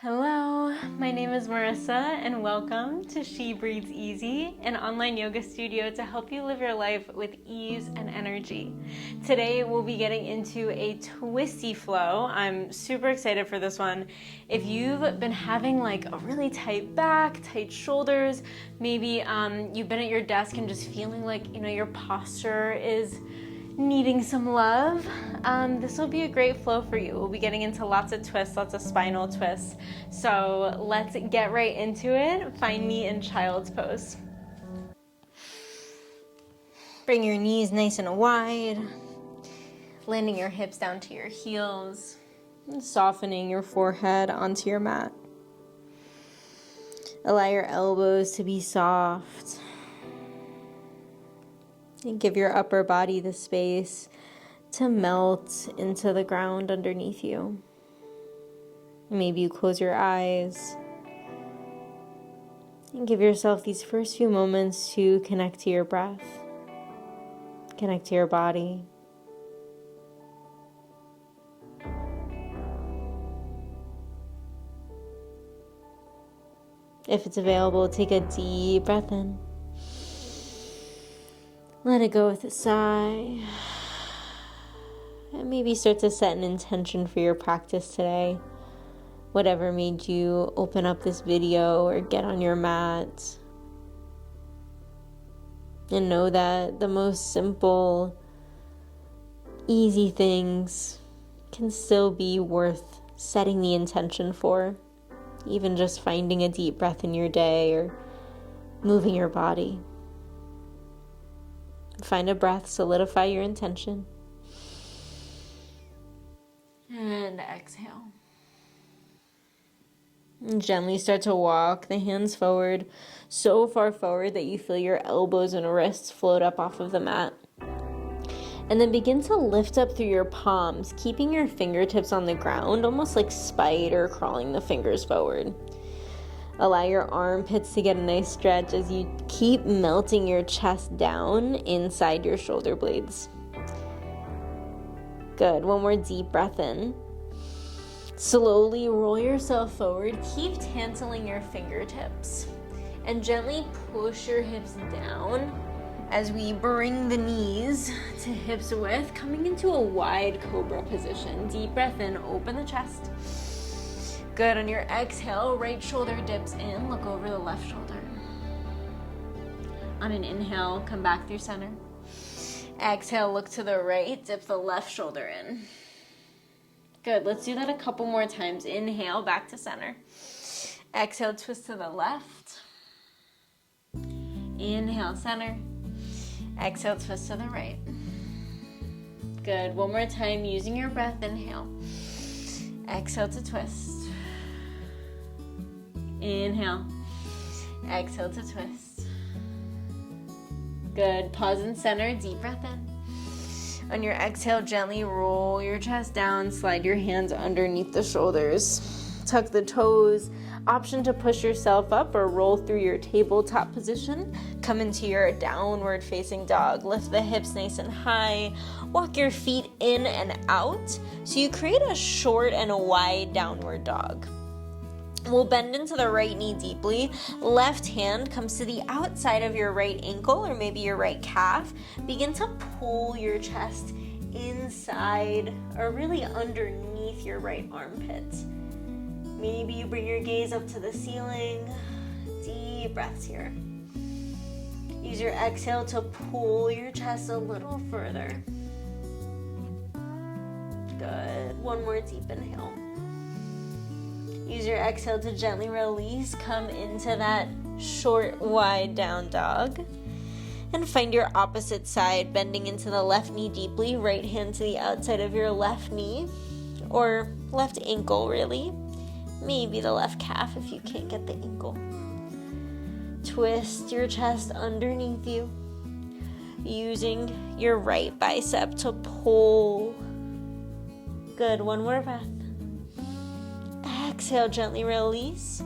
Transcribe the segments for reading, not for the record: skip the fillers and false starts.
Hello, my name is Marissa and welcome to She Breathes Easy, an online yoga studio to help you live your life with ease and energy. Today we'll be getting into a twisty flow. I'm super excited for this one. If you've been having like a really tight back, tight shoulders, maybe you've been at your desk and just feeling like, your posture is needing some love, this will be a great flow for you. We'll be getting into lots of twists, lots of spinal twists. So let's get right into it. Find me in child's pose. Bring your knees nice and wide, landing your hips down to your heels, and softening your forehead onto your mat. Allow your elbows to be soft. And give your upper body the space to melt into the ground underneath you. Maybe you close your eyes and give yourself these first few moments to connect to your breath, connect to your body. If it's available, take a deep breath in. Let it go with a sigh. And maybe start to set an intention for your practice today. Whatever made you open up this video or get on your mat. And know that the most simple, easy things can still be worth setting the intention for. Even just finding a deep breath in your day or moving your body. Find a breath, solidify your intention. And exhale. And gently start to walk the hands forward, so far forward that you feel your elbows and wrists float up off of the mat. And then begin to lift up through your palms, keeping your fingertips on the ground, almost like spider crawling the fingers forward. Allow your armpits to get a nice stretch as you keep melting your chest down inside your shoulder blades. Good. One more deep breath in. Slowly roll yourself forward. Keep tantling your fingertips. And gently push your hips down as we bring the knees to hips width, coming into a wide Cobra position. Deep breath in. Open the chest. Good. On your exhale, right shoulder dips in. Look over the left shoulder. On an inhale, come back through center. Exhale, look to the right. Dip the left shoulder in. Good. Let's do that a couple more times. Inhale, back to center. Exhale, twist to the left. Inhale, center. Exhale, twist to the right. Good. One more time, using your breath. Inhale. Exhale to twist. Inhale. Exhale to twist. Good. Pause in center. Deep breath in. On your exhale, gently roll your chest down. Slide your hands underneath the shoulders. Tuck the toes. Option to push yourself up or roll through your tabletop position. Come into your downward facing dog. Lift the hips nice and high. Walk your feet in and out. So you create a short and a wide downward dog. We'll bend into the right knee deeply. Left hand comes to the outside of your right ankle or maybe your right calf. Begin to pull your chest inside or really underneath your right armpit. Maybe you bring your gaze up to the ceiling. Deep breaths here. Use your exhale to pull your chest a little further. Good. One more deep inhale. Use your exhale to gently release. Come into that short, wide down dog. And find your opposite side, bending into the left knee deeply. Right hand to the outside of your left knee. Or left ankle, really. Maybe the left calf if you can't get the ankle. Twist your chest underneath you. Using your right bicep to pull. Good. One more breath. Exhale, gently release.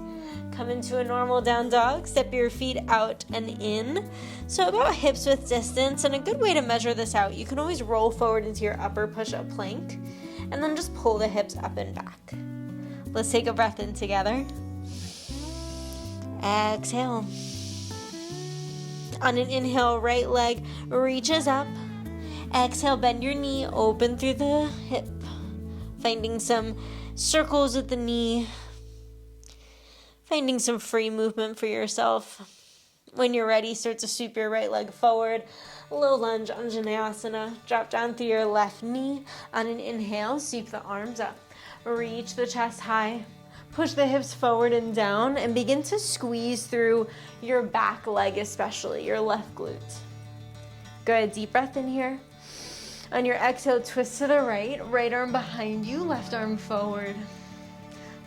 Come into a normal down dog. Step your feet out and in. So about hips width distance, and a good way to measure this out, you can always roll forward into your upper push-up plank and then just pull the hips up and back. Let's take a breath in together. Exhale. On an inhale, right leg reaches up. Exhale, bend your knee, open through the hip. Finding some circles with the knee. Finding some free movement for yourself. When you're ready, start to sweep your right leg forward. Low lunge, Anjaneyasana. Drop down through your left knee. On an inhale, sweep the arms up. Reach the chest high. Push the hips forward and down and begin to squeeze through your back leg, especially your left glute. Good, deep breath in here. On your exhale, twist to the right arm behind you, left arm forward.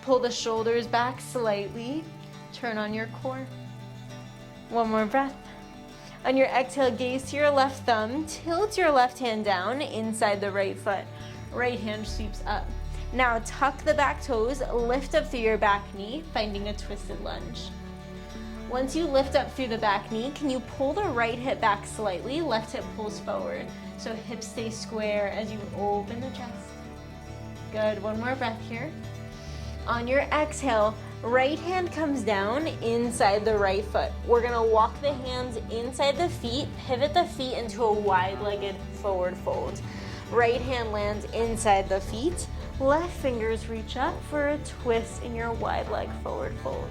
Pull the shoulders back slightly. Turn on your core. One more breath. On your exhale, gaze to your left thumb. Tilt your left hand down inside the right foot. Right hand sweeps up. Now tuck the back toes, lift up through your back knee, finding a twisted lunge. Once you lift up through the back knee, can you pull the right hip back slightly? Left hip pulls forward. So hips stay square as you open the chest. Good, one more breath here. On your exhale, right hand comes down inside the right foot. We're gonna walk the hands inside the feet, pivot the feet into a wide-legged forward fold. Right hand lands inside the feet. Left fingers reach up for a twist in your wide leg forward fold.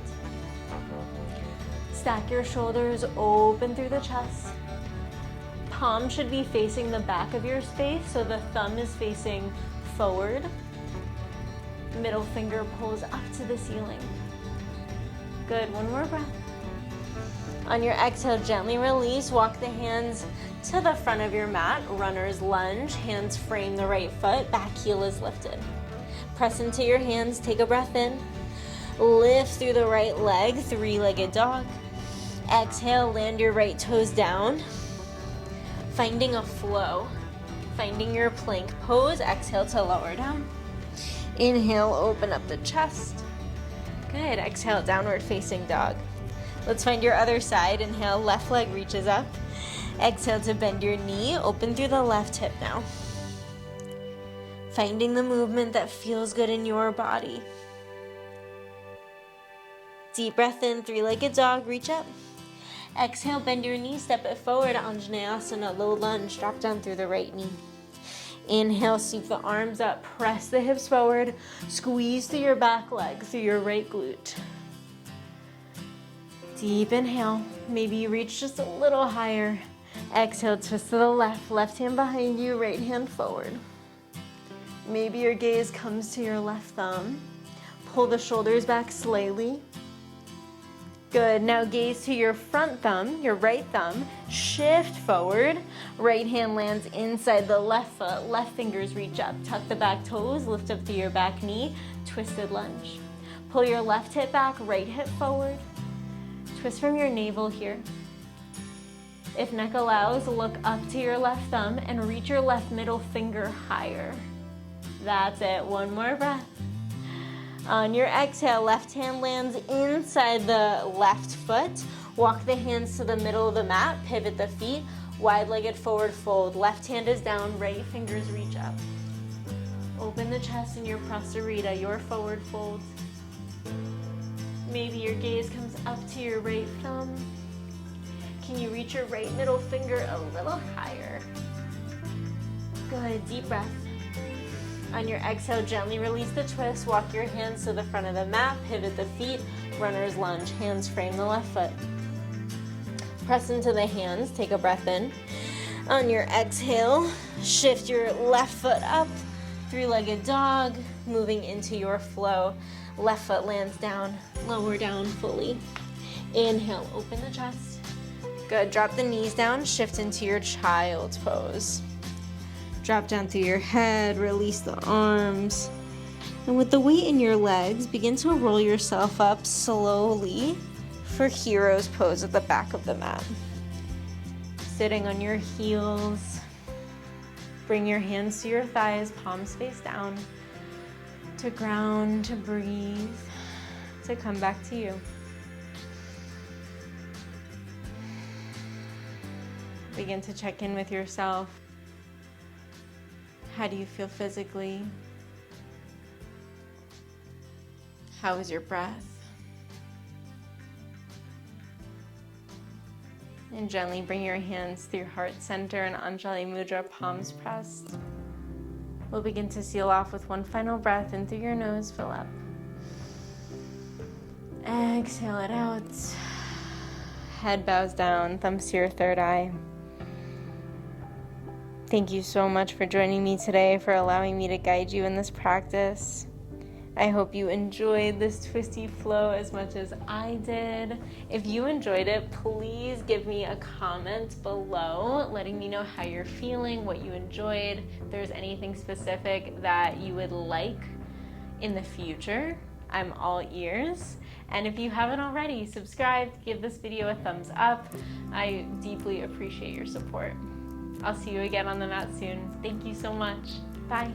Stack your shoulders, open through the chest. Palm should be facing the back of your space, so the thumb is facing forward. Middle finger pulls up to the ceiling. Good, one more breath. On your exhale, gently release, walk the hands to the front of your mat, runner's lunge, hands frame the right foot, back heel is lifted. Press into your hands, take a breath in. Lift through the right leg, three-legged dog. Exhale, land your right toes down. Finding a flow, finding your plank pose. Exhale to lower down. Inhale, open up the chest. Good, exhale, downward facing dog. Let's find your other side. Inhale, left leg reaches up. Exhale to bend your knee, open through the left hip now. Finding the movement that feels good in your body. Deep breath in, three-legged dog, reach up. Exhale, bend your knee, step it forward, Anjaneyasana, low lunge, drop down through the right knee. Inhale, sweep the arms up, press the hips forward, squeeze through your back leg, through your right glute. Deep inhale, maybe you reach just a little higher. Exhale, twist to the left hand behind you, right hand forward. Maybe your gaze comes to your left thumb. Pull the shoulders back slightly. Good, now gaze to your front thumb, your right thumb, shift forward. Right hand lands inside the left foot, left fingers reach up. Tuck the back toes, lift up through your back knee, twisted lunge. Pull your left hip back, right hip forward. Twist from your navel here. If neck allows, look up to your left thumb and reach your left middle finger higher. That's it, one more breath. On your exhale, left hand lands inside the left foot. Walk the hands to the middle of the mat, pivot the feet, wide-legged forward fold. Left hand is down, right fingers reach up. Open the chest in your prasarita, your forward fold. Maybe your gaze comes up to your right thumb. Can you reach your right middle finger a little higher? Good, deep breath. On your exhale, gently release the twist. Walk your hands to the front of the mat, pivot the feet, runner's lunge. Hands frame the left foot. Press into the hands, take a breath in. On your exhale, shift your left foot up, three-legged dog, moving into your flow. Left foot lands down, lower down fully. Inhale, open the chest. Good, drop the knees down, shift into your child's pose. Drop down through your head, release the arms. And with the weight in your legs, begin to roll yourself up slowly for hero's pose at the back of the mat. Sitting on your heels. Bring your hands to your thighs, palms face down. To ground, to breathe, to come back to you. Begin to check in with yourself. How do you feel physically? How is your breath? And gently bring your hands through heart center and Anjali Mudra, palms pressed. We'll begin to seal off with one final breath in through your nose, fill up. Exhale it out. Head bows down, thumbs to your third eye. Thank you so much for joining me today, for allowing me to guide you in this practice. I hope you enjoyed this twisty flow as much as I did. If you enjoyed it, please give me a comment below letting me know how you're feeling, what you enjoyed, if there's anything specific that you would like in the future. I'm all ears. And if you haven't already, subscribe, give this video a thumbs up. I deeply appreciate your support. I'll see you again on the mat soon. Thank you so much. Bye.